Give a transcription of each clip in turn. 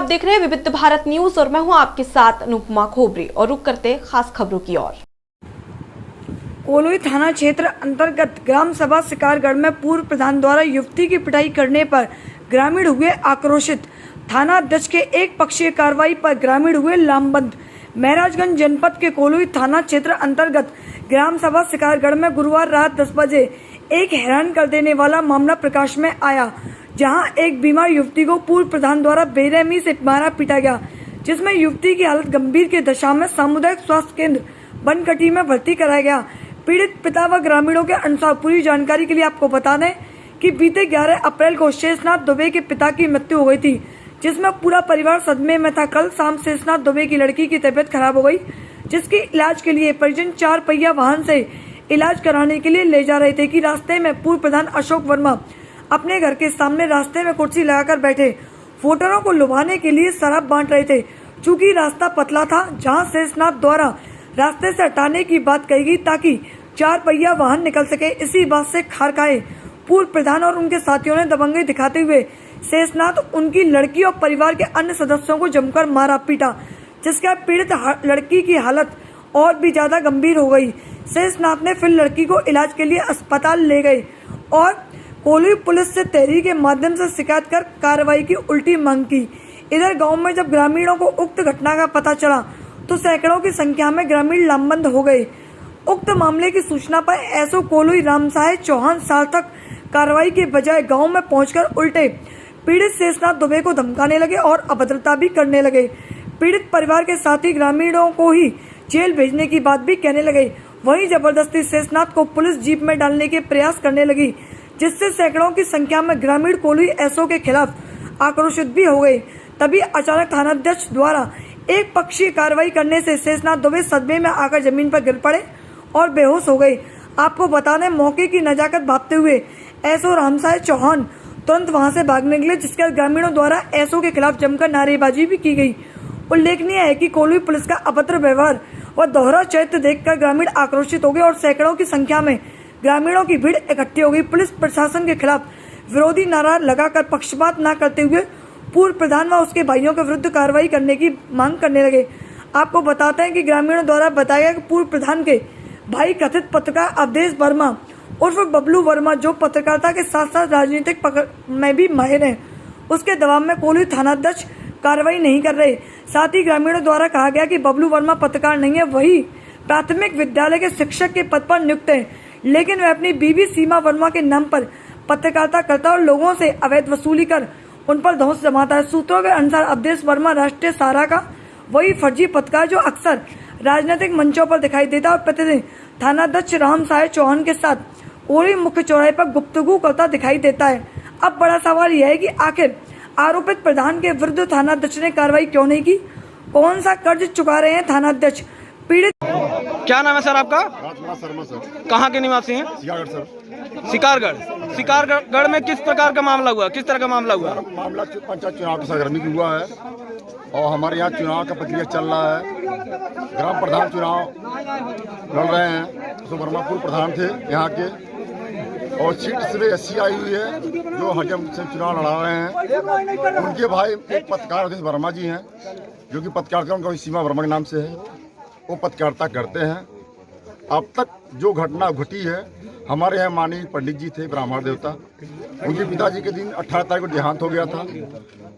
आप देख रहे हैं विविध भारत न्यूज और मैं हूं आपके साथ अनुपमा खोबरे और रुक करते खास खबरों की ओर। कोलोई थाना क्षेत्र अंतर्गत ग्राम सभा शिकारगढ़ में पूर्व प्रधान द्वारा युवती की पिटाई करने पर ग्रामीण हुए आक्रोशित। थाना अध्यक्ष के एक पक्षीय कार्रवाई पर ग्रामीण हुए लामबंद। महराजगंज जनपद के कोलोई थाना क्षेत्र अंतर्गत ग्राम सभा शिकारगढ़ में गुरुवार रात 10 बजे एक हैरान कर देने वाला मामला प्रकाश में आया, जहां एक बीमार युवती को पूर्व प्रधान द्वारा बेरहमी से मारा पीटा गया, जिसमें युवती की हालत गंभीर की दशा में सामुदायिक स्वास्थ्य केंद्र बनकटी में भर्ती कराया गया। पीड़ित पिता व ग्रामीणों के अनुसार पूरी जानकारी के लिए आपको बता दें कि बीते 11 अप्रैल को शेषनाथ दुबे के पिता की मृत्यु हो गई थी, जिसमें पूरा परिवार सदमे में था। कल शाम शेषनाथ दुबे की लड़की की तबीयत खराब हो गई, जिसके इलाज के लिए परिजन 4 पहिया वाहन से इलाज कराने के लिए ले जा रहे थे कि रास्ते में पूर्व प्रधान अशोक वर्मा अपने घर के सामने रास्ते में कुर्सी लगाकर बैठे वोटरों को लुभाने के लिए शराब बांट रहे थे। चूंकि रास्ता पतला था, जहां शेषनाथ द्वारा रास्ते से हटाने की बात कही गई ताकि 4 पहिया वाहन निकल सके। इसी बात से खार खाए पूर्व प्रधान और उनके साथियों ने दबंगई दिखाते हुए शेषनाथ, उनकी लड़की और परिवार के अन्य सदस्यों को जमकर मारा पीटा, जिसके पीड़ित लड़की की हालत और भी ज्यादा गंभीर हो गई। शेषनाथ ने फिर लड़की को इलाज के लिए अस्पताल ले गए और कोलोई पुलिस से तहरीर के माध्यम से शिकायत कर कार्रवाई की उल्टी मांग की। इधर गांव में जब ग्रामीणों को उक्त घटना का पता चला तो सैकड़ों की संख्या में ग्रामीण लामबंद हो गए। उक्त मामले की सूचना पर एसओ कोलोई रामसाहे चौहान सार्थक कार्रवाई के बजाय गांव में पहुंचकर उल्टे पीड़ित शेषनाथ दुबे को धमकाने लगे और अभद्रता भी करने लगे। पीड़ित परिवार के साथी ग्रामीणों को ही जेल भेजने की बात भी कहने लगे। वहीं जबरदस्ती शेषनाथ को पुलिस जीप में डालने के प्रयास करने लगी, जिससे सैकड़ों की संख्या में ग्रामीण कोलोई एसओ के खिलाफ आक्रोशित भी हो गए। तभी अचानक थानाध्यक्ष द्वारा एक पक्षीय कार्रवाई करने से शेषनाथ दुबे सदमे में आकर जमीन पर गिर पड़े और बेहोश हो गए। आपको बता दें, मौके की नजाकत भांपते हुए एसओ रामसाहे चौहान तुरंत वहां से भागने निकले, जिसके ग्रामीणों द्वारा एसओ के खिलाफ जमकर नारेबाजी भी की गई। उल्लेखनीय है कि कोलोई पुलिस का अभद्र व्यवहार व दोहरा चरित्र देखकर ग्रामीण आक्रोशित हो गए और सैकड़ों की संख्या में ग्रामीणों की भीड़ इकट्ठी हो गई। पुलिस प्रशासन के खिलाफ विरोधी नारा लगाकर पक्षपात न करते हुए पूर्व प्रधान व उसके भाइयों के विरुद्ध कार्रवाई करने की मांग करने लगे। आपको बताते हैं कि ग्रामीणों द्वारा बताया गया कि पूर्व प्रधान के भाई कथित पत्रकार अवधेश वर्मा उर्फ बबलू वर्मा, जो पत्रकारिता के साथ साथ राजनीतिक में भी माहिर है, उसके दबाव में कोलोई थानाध्यक्ष कार्रवाई नहीं कर रहे। साथ ही ग्रामीणों द्वारा कहा गया कि बबलू वर्मा पत्रकार नहीं है, वही प्राथमिक विद्यालय के शिक्षक के पद पर नियुक्त है, लेकिन वह अपनी बीवी सीमा वर्मा के नाम पर पत्रकारिता करता है और लोगों से अवैध वसूली कर उन पर धौंस जमाता है। सूत्रों के अनुसार अवधेश वर्मा राष्ट्रीय सहारा का वही फर्जी पत्रकार जो अक्सर राजनीतिक मंचों पर दिखाई देता है और प्रतिदिन थानाध्यक्ष रामसाहे चौहान के साथ कोलोई मुख्य चौराहे पर गुफ्तगू करता दिखाई देता है। अब बड़ा सवाल यह है कि आखिर आरोपित प्रधान के विरुद्ध थानाध्यक्ष ने कार्रवाई क्यों नहीं की? कौन सा कर्ज चुका रहे हैं थानाध्यक्ष? पीड़ित क्या नाम है सर आपका? राजकुमार शर्मा सर। कहाँ के निवासी हैं? शिकारगढ़ सर। शिकारगढ़ में किस प्रकार का मामला हुआ? किस तरह का मामला हुआ? मामला पंचायत चुनाव की सरगर्मी की हुआ है और हमारे यहाँ चुनाव का प्रक्रिया चल रहा है। ग्राम प्रधान चुनाव लड़ रहे हैं। तो वर्मा पूर्व प्रधान थे यहाँ के और सीट सिर्फ SC आई हुई है जो हजम से चुनाव लड़ा रहे हैं। उनके भाई एक पत्रकार अवधेश वर्मा जी हैं, जो कि पत्रकारिता उनका सीमा वर्मा के नाम से है, वो पत्रकारिता करते हैं। अब तक जो घटना घटी है, हमारे यहाँ माननीय पंडित जी थे ब्राह्मण देवता, उनके पिताजी के दिन 18 तारीख को देहांत हो गया था।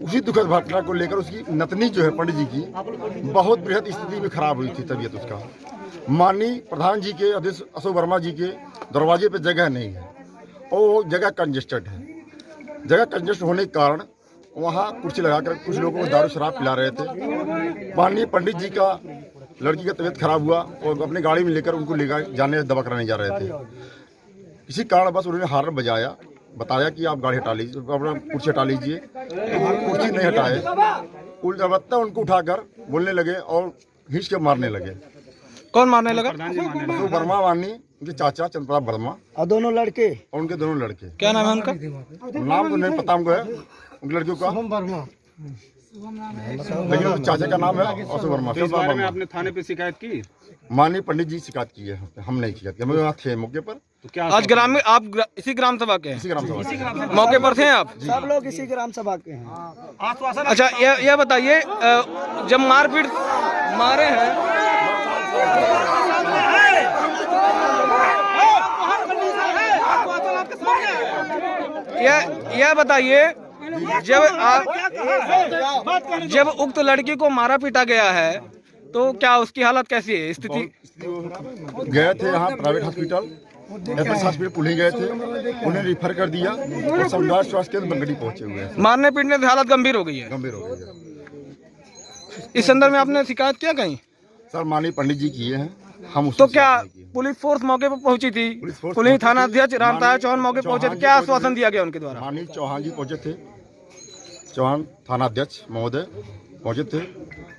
उसी दुखद घटना को लेकर उसकी नतनी जो है पंडित जी की बहुत बृहद स्थिति में खराब हुई थी तबीयत उसका। माननीय प्रधान जी के अवधेश अशोक वर्मा जी के दरवाजे पे जगह नहीं है और वो जगह कंजेस्टेड है। जगह कंजेस्ट होने के कारण वहाँ कुर्सी लगाकर कुछ लोगों को दारू शराब पिला रहे थे। माननीय पंडित जी का लड़की का तबीयत खराब हुआ और अपनी गाड़ी में लेकर उनको लेकर जाने दवा कराने जा रहे थे। इसी कारण बस उन्होंने हार्न बजाया, बताया कि आप गाड़ी हटा लीजिए, अपना कुर्सी हटा लीजिए। तो वो कुर्सी नहीं हटाए, उल्टा उनको उठाकर बोलने लगे और खींच के मारने लगे। कौन मारने लगा? तो वर्मा वानी, उनके चाचा चंद्रप्रताप वर्मा और दोनों लड़के और उनके दोनों लड़के। क्या नाम है उनका? नाम तो नहीं पता हमको है उनके लड़कियों का। लेकिन उनके चाचा का नाम है अशोक वर्मा। तो इस बारे में आपने थाने पे शिकायत की? माननीय पंडित जी शिकायत की है, हम नहीं शिकायत की, हम वहाँ थे मौके पर। तो क्या आज ग्रामीण आप इसी ग्राम सभा के हैं? इसी ग्राम सभा मौके पर थे आप? सब लोग इसी ग्राम सभा के हैं। अच्छा यह बताइए जब मारपीट मारे हैं यह बताइए जब उक्त लड़की को मारा पीटा गया है तो क्या उसकी हालत कैसी है, स्थिति? गए थे यहाँ private hospital, FS hospital Pune गए थे, उन्हें रिफर कर दिया और समुदाय स्वास्थ्य केंद्र बंगड़ी पहुंचे हुए हैं। मारने पीटने से हालत गंभीर हो गई है। गंभीर हो गई है। इस संदर्भ में आपने शिकायत किया कहीं? सर माननीय पंडित जी किए हैं, हम तो क्या पुलिस फोर्स मौके पर पहुंची थी? पुलिस थाना अध्यक्ष रामताया चौहान मौके पर पहुंचे थे, क्या आश्वासन दिया गया उनके द्वारा? माननीय चौहान जी पहुंचे थे, चौहान थाना अध्यक्ष महोदय पहुंचे थे,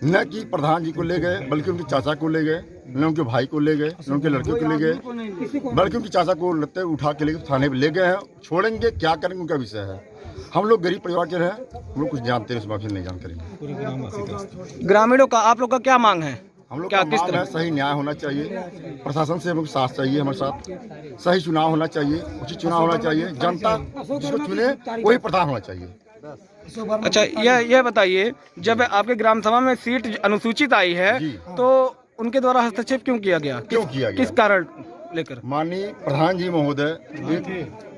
न कि प्रधान जी को ले गए बल्कि उनके चाचा को ले गए, न उनके भाई को ले गए, न उनके लड़के को ले गए, बल्कि उनके चाचा को लगते उठा के लेकर थाने पे ले गए हैं। छोड़ेंगे क्या करेंगे उनका विषय है। हम लोग गरीब परिवार के हैं, हम लोग कुछ जानते हैं, इस बात में नहीं जानकारी। ग्रामीणों का आप लोग का क्या मांग है? हम लोग क्या का किस मांग तरह है, सही न्याय होना चाहिए, प्रशासन से हमें साथ चाहिए, हमारे साथ सही चुनाव होना चाहिए, उचित चुनाव होना चाहिए, जनता जिसको चुने वही प्रधान होना चाहिए। अच्छा यह बताइए जब आपके ग्राम सभा में सीट अनुसूचित आई है तो उनके द्वारा हस्तक्षेप क्यों किया गया? क्यों किया गया? किस कारण लेकर? माननीय प्रधान जी महोदय एक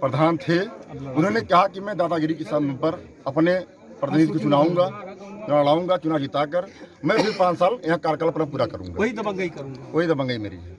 प्रधान थे, उन्होंने कहा कि मैं दादागिरी के साथ पर अपने प्रतिनिधि को चुनाव लड़ाऊंगा, चुनाव जिताकर मैं फिर 5 साल यहाँ कार्यकाल अपना पूरा करूंगा। वही दबंगई करूंगा। वही दबंगई मेरी है।